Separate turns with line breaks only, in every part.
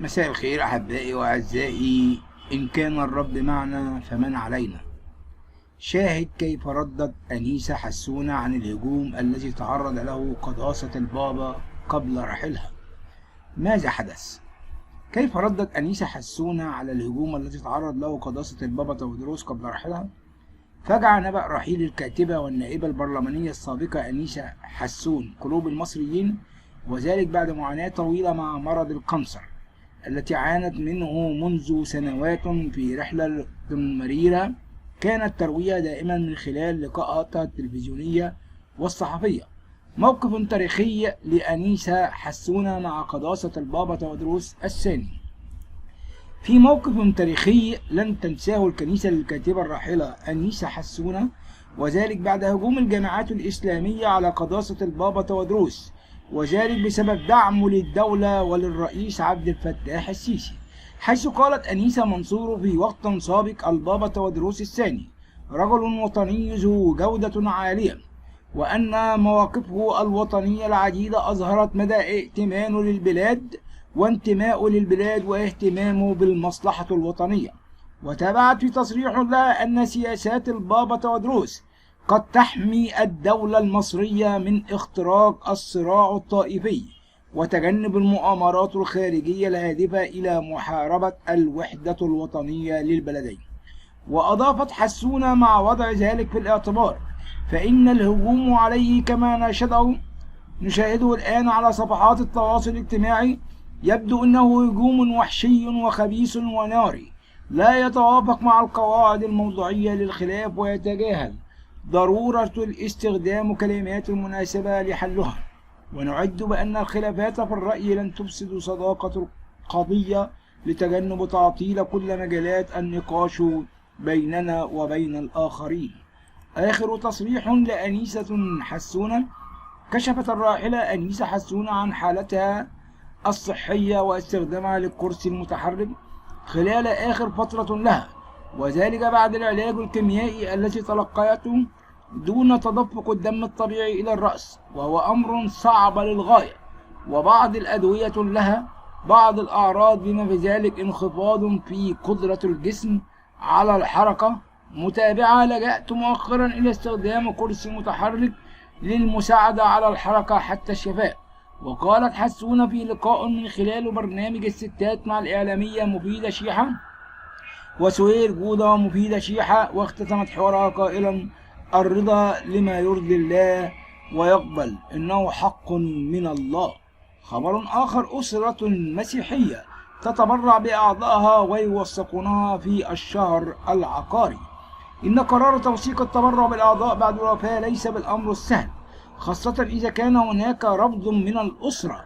مساء الخير أحبائي وأعزائي، إن كان الرب معنا فمن علينا. شاهد كيف ردت أنيسة حسونة عن الهجوم الذي تعرض له قداسة البابا قبل رحيلها. ماذا حدث؟ كيف ردت أنيسة حسونة على الهجوم الذي تعرض له قداسة البابا تودروس قبل رحيلها؟ فجع نبأ رحيل الكاتبة والنائبة البرلمانية السابقة أنيسة حسون قلوب المصريين، وذلك بعد معاناة طويلة مع مرض الكانسر التي عانت منه منذ سنوات في رحلة مريرة كانت ترويها دائما من خلال لقاءاتها التلفزيونية والصحفية. موقف تاريخي لأنيسة حسونة مع قداسة البابا تودروس الثاني. في موقف تاريخي لن تنساه الكنيسة للكاتبة الراحلة أنيسة حسونة، وذلك بعد هجوم الجماعات الإسلامية على قداسة البابا تودروس، وذلك بسبب دعمه للدولة وللرئيس عبد الفتاح السيسي، حيث قالت أنيسة منصور في وقت سابق: البابا تودروس الثاني رجل وطني ذو جودة عالية، وأن مواقفه الوطنية العديدة أظهرت مدى ائتمانه للبلاد وانتمائه للبلاد واهتمامه بالمصلحة الوطنية. وتابعت في تصريح لها أن سياسات البابا تودروس قد تحمي الدولة المصرية من اختراق الصراع الطائفي وتجنب المؤامرات الخارجية الهادفة إلى محاربة الوحدة الوطنية للبلدين. وأضافت حسونة: مع وضع ذلك في الاعتبار فإن الهجوم عليه كما نشاهده الآن على صفحات التواصل الاجتماعي يبدو أنه هجوم وحشي وخبيث وناري لا يتوافق مع القواعد الموضوعية للخلاف، ويتجاهل ضرورة الاستخدام كلمات مناسبة لحلها. ونعد بأن الخلافات في الرأي لن تفسد صداقة القضية لتجنب تعطيل كل مجالات النقاش بيننا وبين الآخرين. آخر تصريح لأنيسة حسونة: كشفت الراحلة أنيسة حسونة عن حالتها الصحية واستخدامها للكرسي المتحرك خلال آخر فترة لها، وذلك بعد العلاج الكيميائي التي تلقيته دون تدفق الدم الطبيعي إلى الرأس، وهو أمر صعب للغاية، وبعض الأدوية لها بعض الأعراض بما في ذلك انخفاض في قدرة الجسم على الحركة. متابعة: لجأت مؤخرا إلى استخدام كرسي متحرك للمساعدة على الحركة حتى الشفاء. وقالت حسونة في لقاء من خلال برنامج الستات مع الإعلامية مفيدة شيحة وسهير جودة مفيدة شيحة، واختتمت حوارها قائلا: الرضا لما يرضي الله ويقبل إنه حق من الله. خبر آخر: أسرة مسيحية تتبرع بأعضائها ويوثقونها في الشهر العقاري. إن قرار توثيق التبرع بالأعضاء بعد الوفاة ليس بالأمر السهل، خاصة إذا كان هناك رفض من الأسرة،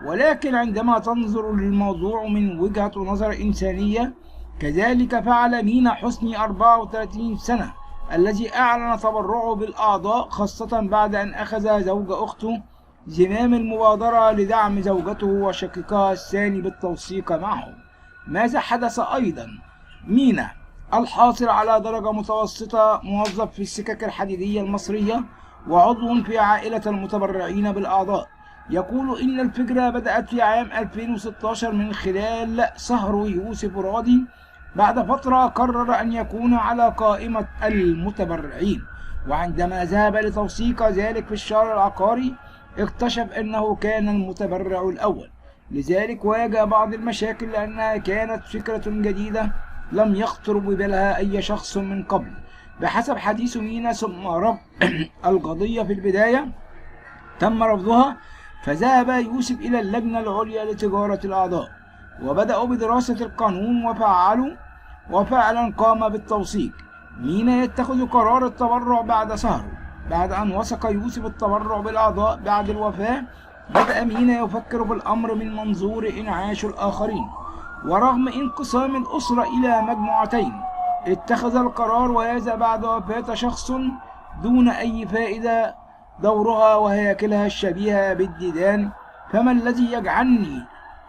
ولكن عندما تنظر للموضوع من وجهة نظر إنسانية كذلك فعل مينا حسني 34 سنة الذي أعلن تبرعه بالأعضاء، خاصة بعد أن أخذ زوج أخته زمام المبادرة لدعم زوجته وشقيقها الثاني بالتوثيق معه. ماذا حدث أيضا؟ مينا الحاصل على درجة متوسطة، موظف في السكك الحديدية المصرية وعضو في عائلة المتبرعين بالأعضاء، يقول إن الفكرة بدأت في عام 2016 من خلال سهر يوسف راضي. بعد فترة قرر أن يكون على قائمة المتبرعين، وعندما ذهب لتوثيق ذلك في الشهر العقاري اكتشف أنه كان المتبرع الأول، لذلك واجه بعض المشاكل لأنها كانت فكرة جديدة لم يخطر ببالها أي شخص من قبل. بحسب حديث مينا، ثم رفض القضية في البداية تم رفضها، فذهب يوسف إلى اللجنة العليا لتجارة الأعضاء وبدأوا بدراسة القانون وفعلا قام بالتوثيق. مينا يتخذ قرار التبرع بعد سهره. بعد أن وثق يوسف التبرع بالأعضاء بعد الوفاة، بدأ مينا يفكر بالأمر من منظور إنعاش الآخرين، ورغم انقسام الأسرة إلى مجموعتين اتخذ القرار، وهذا بعد وفاة شخص دون أي فائدة دورها وهياكلها الشبيهة بالديدان، فما الذي يجعلني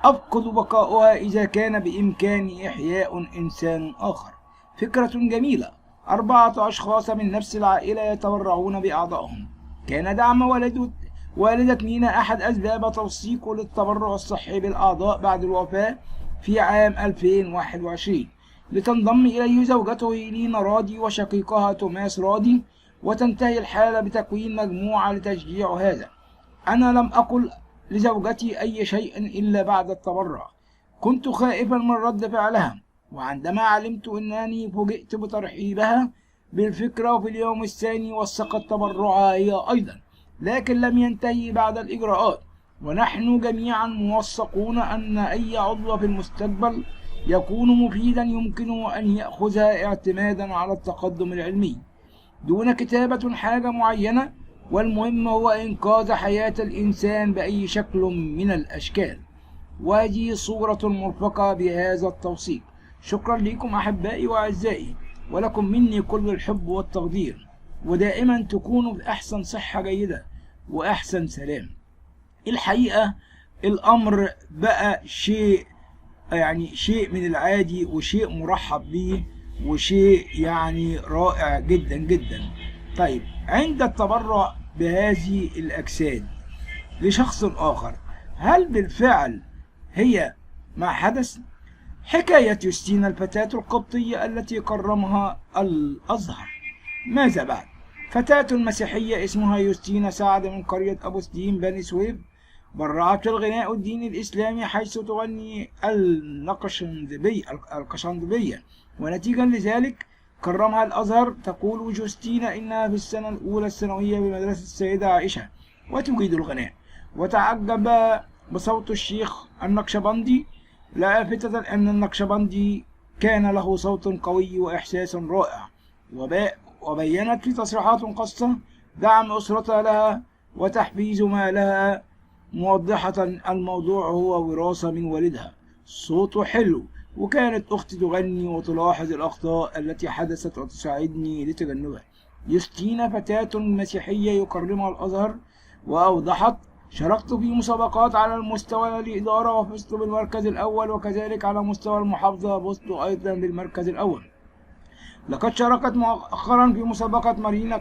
أفقد بقاؤها إذا كان بإمكاني إحياء إنسان آخر؟ فكرة جميلة. 4 أشخاص من نفس العائلة يتبرعون بأعضائهم. كان دعم والدة مينا أحد أسباب توثيقه للتبرع الصحي بالأعضاء بعد الوفاة في عام 2021 لتنضم إليه زوجته إيلينا راضي وشقيقها توماس راضي، وتنتهي الحالة بتكوين مجموعة لتشجيع هذا. أنا لم أقل لزوجتي أي شيء إلا بعد التبرع. كنت خائفا من رد فعلها، وعندما علمت أنني فوجئت بترحيبها بالفكرة، وفي اليوم الثاني وثقت تبرعها هي أيضا، لكن لم ينتهي بعد الإجراءات. ونحن جميعا موثقون أن أي عضو في المستقبل يكون مفيدا يمكنه أن يأخذها اعتمادا على التقدم العلمي دون كتابة حاجة معينة، والمهم هو إنقاذ حياة الإنسان بأي شكل من الأشكال. وهذه صورة مرفقة بهذا التوثيق. شكرا لكم أحبائي وأعزائي، ولكم مني كل الحب والتقدير، ودائما تكونوا بأحسن صحة جيدة وأحسن سلام. الحقيقة الأمر بقى شيء من العادي، وشيء مرحب به، وشيء رائع جدا جدا. طيب، عند التبرع بهذه الأجساد لشخص آخر، هل بالفعل هي ما حدث؟ حكاية يوستينا الفتاة القبطية التي كرمها الأزهر. ماذا بعد؟ فتاة مسيحية اسمها يوستينا سعد من قرية أبو سديم بني سويف، برعت في الغناء الديني الإسلامي، حيث تغني القشندبية، ونتيجا لذلك كرمها الأزهر. تقول جوستينا إنها في السنة الأولى الثانوية بمدرسة السيدة عائشة وتجيد الغناء، وتعجب بصوت الشيخ النقشبندي، لافتة أن النقشبندي كان له صوت قوي وإحساس رائع. وبينت في تصريحات خاصة دعم أسرتها لها وتحفيز ما لها، موضحة الموضوع هو وراثة من والدها، صوته حلو، وكانت أختي تغني وتلاحظ الأخطاء التي حدثت وتساعدني لتجنبها. يوستينا فتاة مسيحية يكرمها الأزهر، وأوضحت: شاركت في مسابقات على المستوى الإدارة وفزت بالمركز الأول، وكذلك على مستوى المحافظة فزت أيضا بالمركز الأول. لقد شاركت مؤخرا في مسابقة مارينا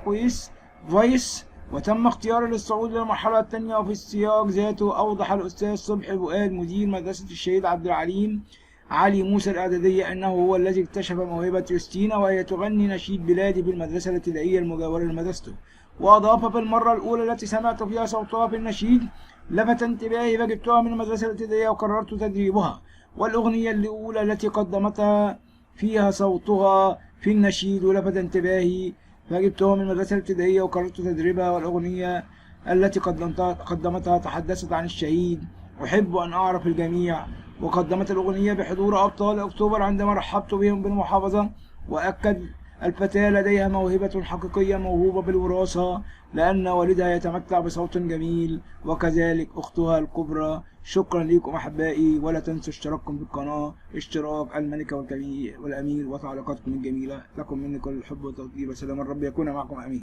فويس، وتم اختياري للصعود للمرحلة الثانية. وفي السياق ذاته أوضح الأستاذ صبحي فؤاد مدير مدرسة الشهيد عبد العليم علي موسى الإعدادية أنه هو الذي اكتشف موهبة يوستينا، وهي تغني نشيد بلادي في المدرسة الابتدائية المجاورة لمدرسته. وأضاف: في المرة الأولى التي سمعت فيها صوتها في النشيد لفت انتباهي، فجبتها من المدرسة الابتدائية وقررت تدريبها. والأغنية الأولى التي قدمتها فيها صوتها في النشيد ولفت انتباهي، فجبتها من المدرسة الابتدائية وقررت تدريبها. والأغنية التي قدمتها تحدثت عن الشهيد أحب أن أعرف الجميع، وقدمت الأغنية بحضور أبطال أكتوبر عندما رحبت بهم بالمحافظة. وأكد: الفتاة لديها موهبة حقيقية موهوبة بالوراثة، لأن والدها يتمتع بصوت جميل، وكذلك أختها الكبرى. شكرا لكم أحبائي، ولا تنسوا اشتراككم في القناة، اشتراك الملكة والأمير، وتعليقاتكم الجميلة. لكم مني كل الحب والتقدير، وسلام الرب يكون معكم. آمين.